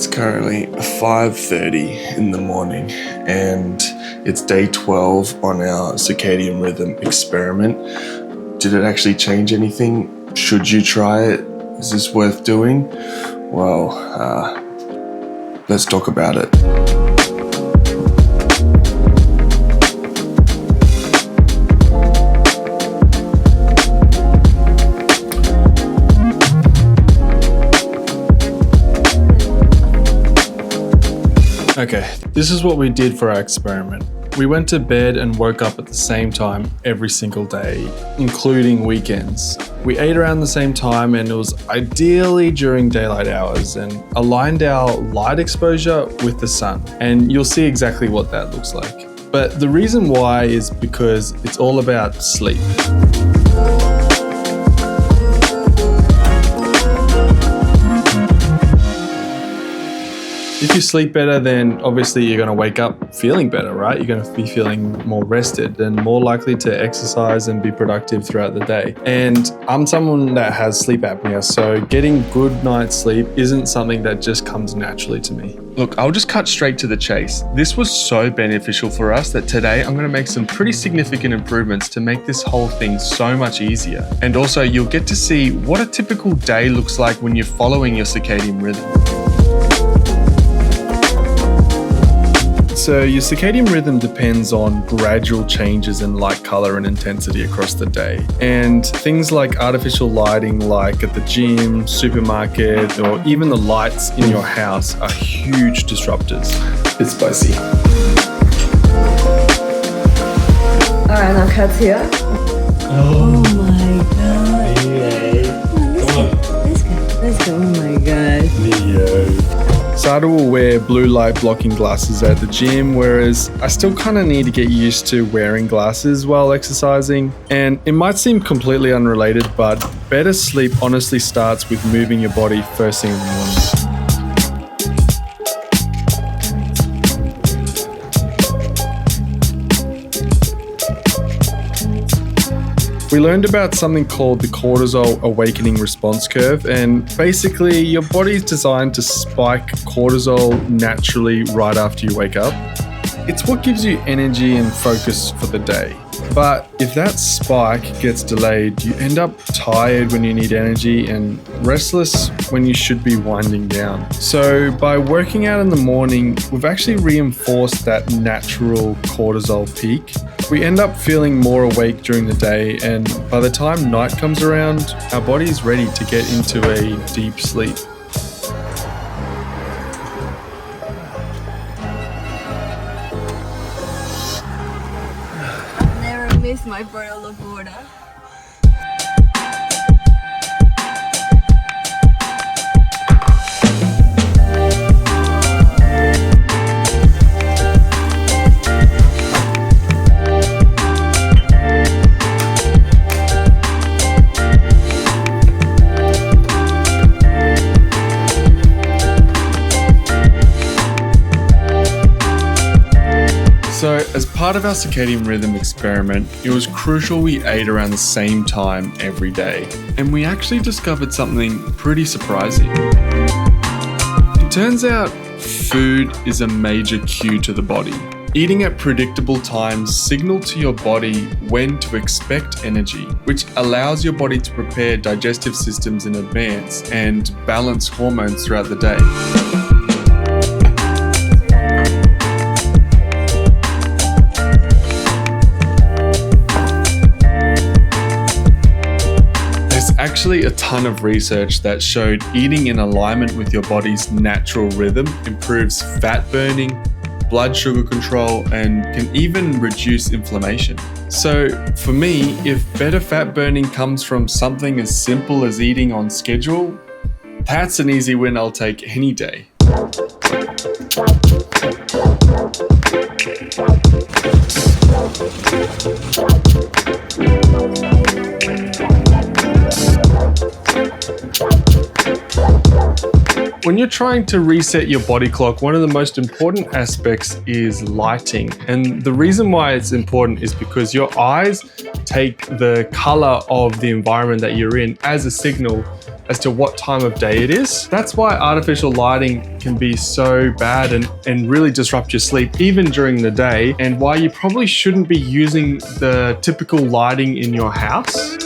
It's currently 5:30 in the morning and it's day 12 on our circadian rhythm experiment. Did it actually change anything? Should you try it? Is this worth doing? Well, let's talk about it. Okay, this is what we did for our experiment. We went to bed and woke up at the same time every single day, including weekends. We ate around the same time and it was ideally during daylight hours and aligned our light exposure with the sun. And you'll see exactly what that looks like. But the reason why is because it's all about sleep. If you sleep better, then obviously you're going to wake up feeling better, right? You're going to be feeling more rested and more likely to exercise and be productive throughout the day. And I'm someone that has sleep apnea, so getting good night's sleep isn't something that just comes naturally to me. Look, I'll just cut straight to the chase. This was so beneficial for us that today I'm going to make some pretty significant improvements to make this whole thing so much easier. And also you'll get to see what a typical day looks like when you're following your circadian rhythm. So your circadian rhythm depends on gradual changes in light, color, and intensity across the day. And things like artificial lighting, like at the gym, supermarket, or even the lights in your house are huge disruptors. It's spicy. All right, now cut here. Oh my god. Yeah. Let's go. Oh my god. Yeah. Sada will wear blue light blocking glasses at the gym, whereas I still kind of need to get used to wearing glasses while exercising. And it might seem completely unrelated, but better sleep honestly starts with moving your body first thing in the morning. We learned about something called the cortisol awakening response curve, and basically your body's designed to spike cortisol naturally right after you wake up. It's what gives you energy and focus for the day. But if that spike gets delayed, you end up tired when you need energy and restless when you should be winding down. So by working out in the morning, we've actually reinforced that natural cortisol peak. We end up feeling more awake during the day, and by the time night comes around, our body is ready to get into a deep sleep. I've never missed my bottle of water. So as part of our circadian rhythm experiment, it was crucial we ate around the same time every day. And we actually discovered something pretty surprising. It turns out food is a major cue to the body. Eating at predictable times signal to your body when to expect energy, which allows your body to prepare digestive systems in advance and balance hormones throughout the day. Actually a ton of research that showed eating in alignment with your body's natural rhythm improves fat burning, blood sugar control, and can even reduce inflammation. So for me, if better fat burning comes from something as simple as eating on schedule, that's an easy win I'll take any day. When you're trying to reset your body clock, one of the most important aspects is lighting. And the reason why it's important is because your eyes take the color of the environment that you're in as a signal as to what time of day it is. That's why artificial lighting can be so bad and really disrupt your sleep even during the day, and why you probably shouldn't be using the typical lighting in your house.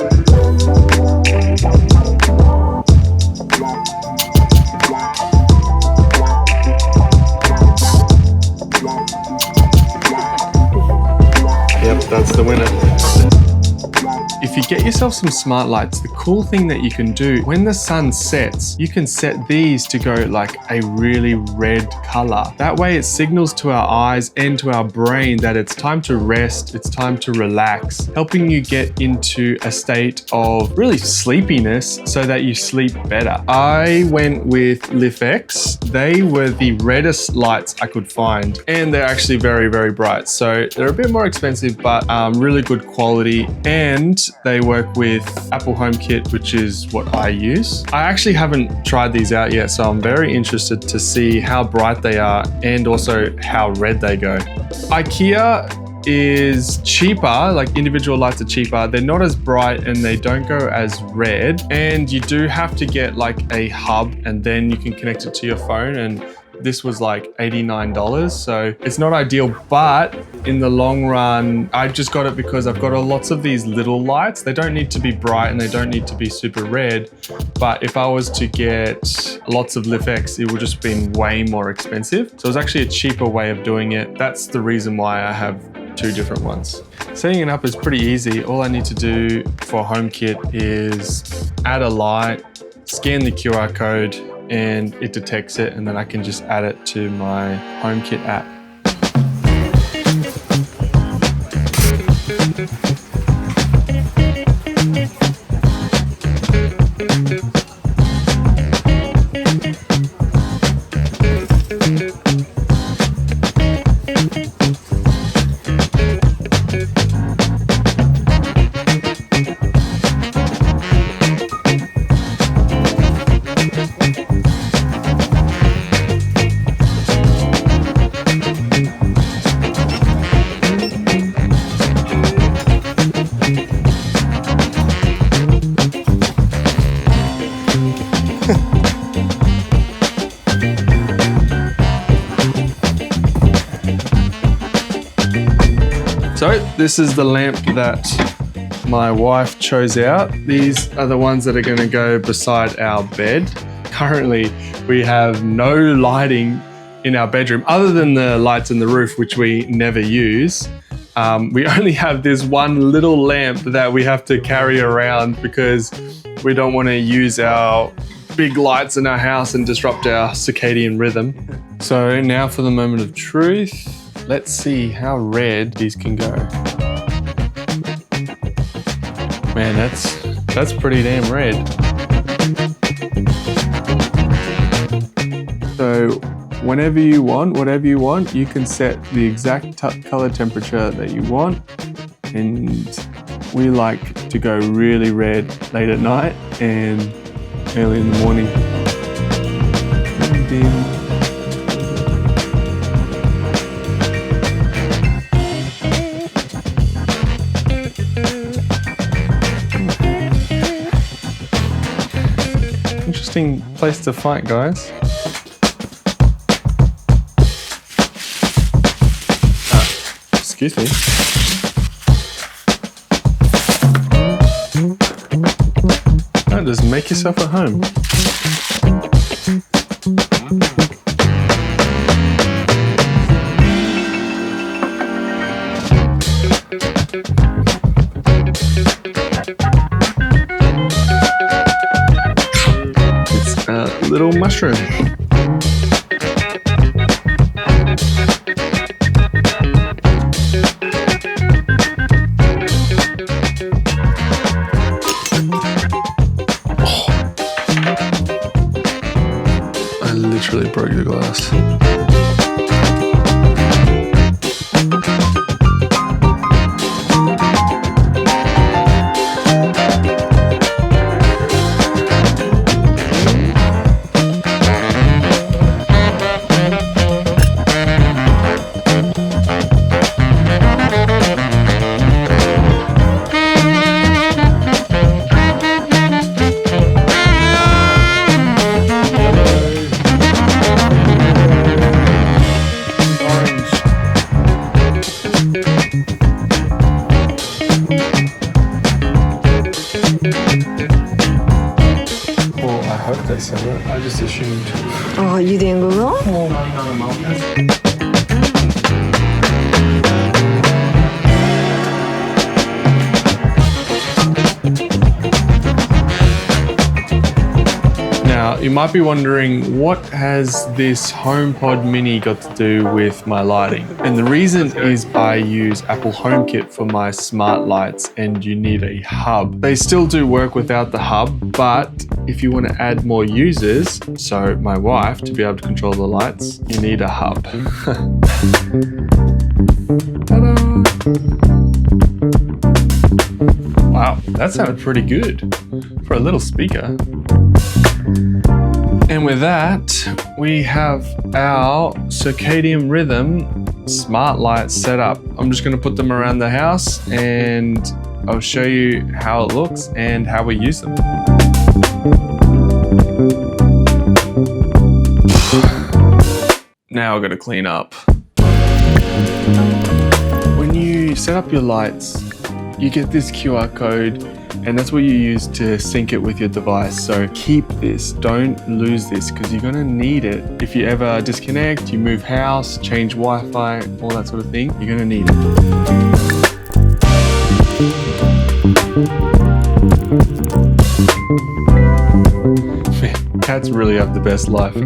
Yep, that's the winner. If you get yourself some smart lights, the cool thing that you can do, when the sun sets, you can set these to go like a really red color. That way it signals to our eyes and to our brain that it's time to rest, it's time to relax, helping you get into a state of really sleepiness so that you sleep better. I went with LIFX. They were the reddest lights I could find, and they're actually very, very bright. So they're a bit more expensive, but really good quality, and they work with Apple HomeKit, which is what I use. I actually haven't tried these out yet, so I'm very interested to see how bright they are and also how red they go. IKEA is cheaper, like individual lights are cheaper. They're not as bright and they don't go as red. And you do have to get like a hub and then you can connect it to your phone, and this was like $89, so it's not ideal, but in the long run, I just got it because I've got lots of these little lights. They don't need to be bright and they don't need to be super red, but if I was to get lots of LIFX, it would just been way more expensive. So it's actually a cheaper way of doing it. That's the reason why I have two different ones. Setting it up is pretty easy. All I need to do for HomeKit is add a light, scan the QR code, and it detects it, and then I can just add it to my HomeKit app. So this is the lamp that my wife chose out. These are the ones that are going to go beside our bed. Currently, we have no lighting in our bedroom other than the lights in the roof, which we never use. We only have this one little lamp that we have to carry around because we don't want to use our big lights in our house and disrupt our circadian rhythm. So now for the moment of truth. Let's see how red these can go. Man, that's pretty damn red. So whenever you want, whatever you want, you can set the exact color temperature that you want. And we like to go really red late at night and early in the morning. And then interesting place to fight, guys. Excuse me. Oh, just make yourself at home. Little mushroom. Oh. I literally broke the glass. I just assumed. Oh, you didn't Google? Now, you might be wondering, what has this HomePod Mini got to do with my lighting? And the reason is I use Apple HomeKit for my smart lights, and you need a hub. They still do work without the hub, but if you want to add more users, so my wife, to be able to control the lights, you need a hub. Ta-da! Wow, that sounded pretty good for a little speaker. And with that, we have our Circadian Rhythm Smart Light set up. I'm just going to put them around the house and I'll show you how it looks and how we use them. Now I've got to clean up. When you set up your lights, you get this QR code, and that's what you use to sync it with your device. So keep this, don't lose this, because you're gonna need it. If you ever disconnect, you move house, change Wi-Fi, all that sort of thing, you're gonna need it. Cats really have the best life, I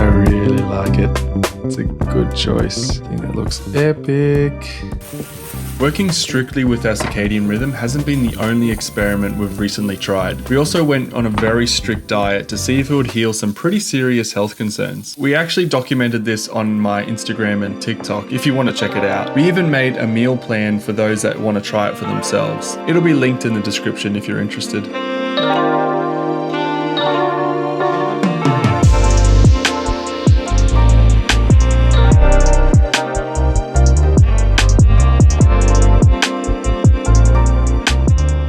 really like it. It's a good choice. I think that looks epic. Working strictly with our circadian rhythm hasn't been the only experiment we've recently tried. We also went on a very strict diet to see if it would heal some pretty serious health concerns. We actually documented this on my Instagram and TikTok if you want to check it out. We even made a meal plan for those that want to try it for themselves. It'll be linked in the description if you're interested.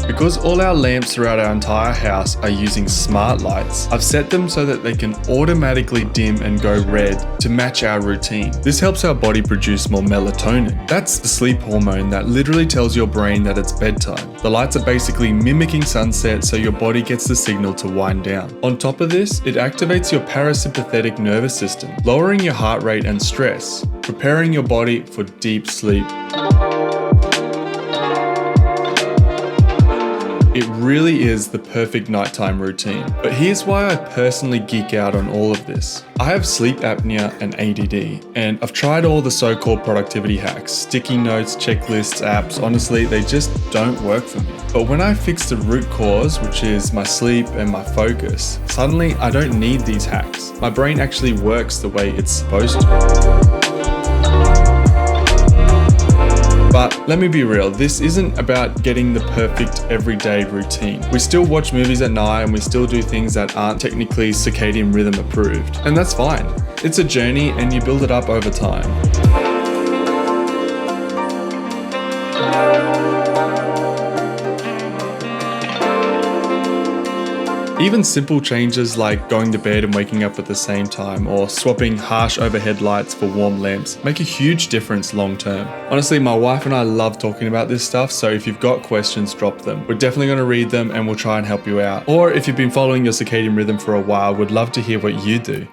Because all our lamps throughout our entire house are using smart lights, I've set them so that they can automatically dim and go red to match our routine. This helps our body produce more melatonin. That's the sleep hormone that literally tells your brain that it's bedtime. The lights are basically mimicking sunset, so your body gets the signal to wind down. On top of this, it activates your parasympathetic nervous system, lowering your heart rate and stress, preparing your body for deep sleep. It really is the perfect nighttime routine. But here's why I personally geek out on all of this. I have sleep apnea and ADD, and I've tried all the so-called productivity hacks, sticky notes, checklists, apps. Honestly, they just don't work for me. But when I fix the root cause, which is my sleep and my focus, suddenly I don't need these hacks. My brain actually works the way it's supposed to. But let me be real, this isn't about getting the perfect everyday routine. We still watch movies at night and we still do things that aren't technically circadian rhythm approved. And that's fine. It's a journey and you build it up over time. Even simple changes like going to bed and waking up at the same time, or swapping harsh overhead lights for warm lamps, make a huge difference long term. Honestly, my wife and I love talking about this stuff, so if you've got questions, drop them. We're definitely going to read them and we'll try and help you out. Or if you've been following your circadian rhythm for a while, we'd love to hear what you do.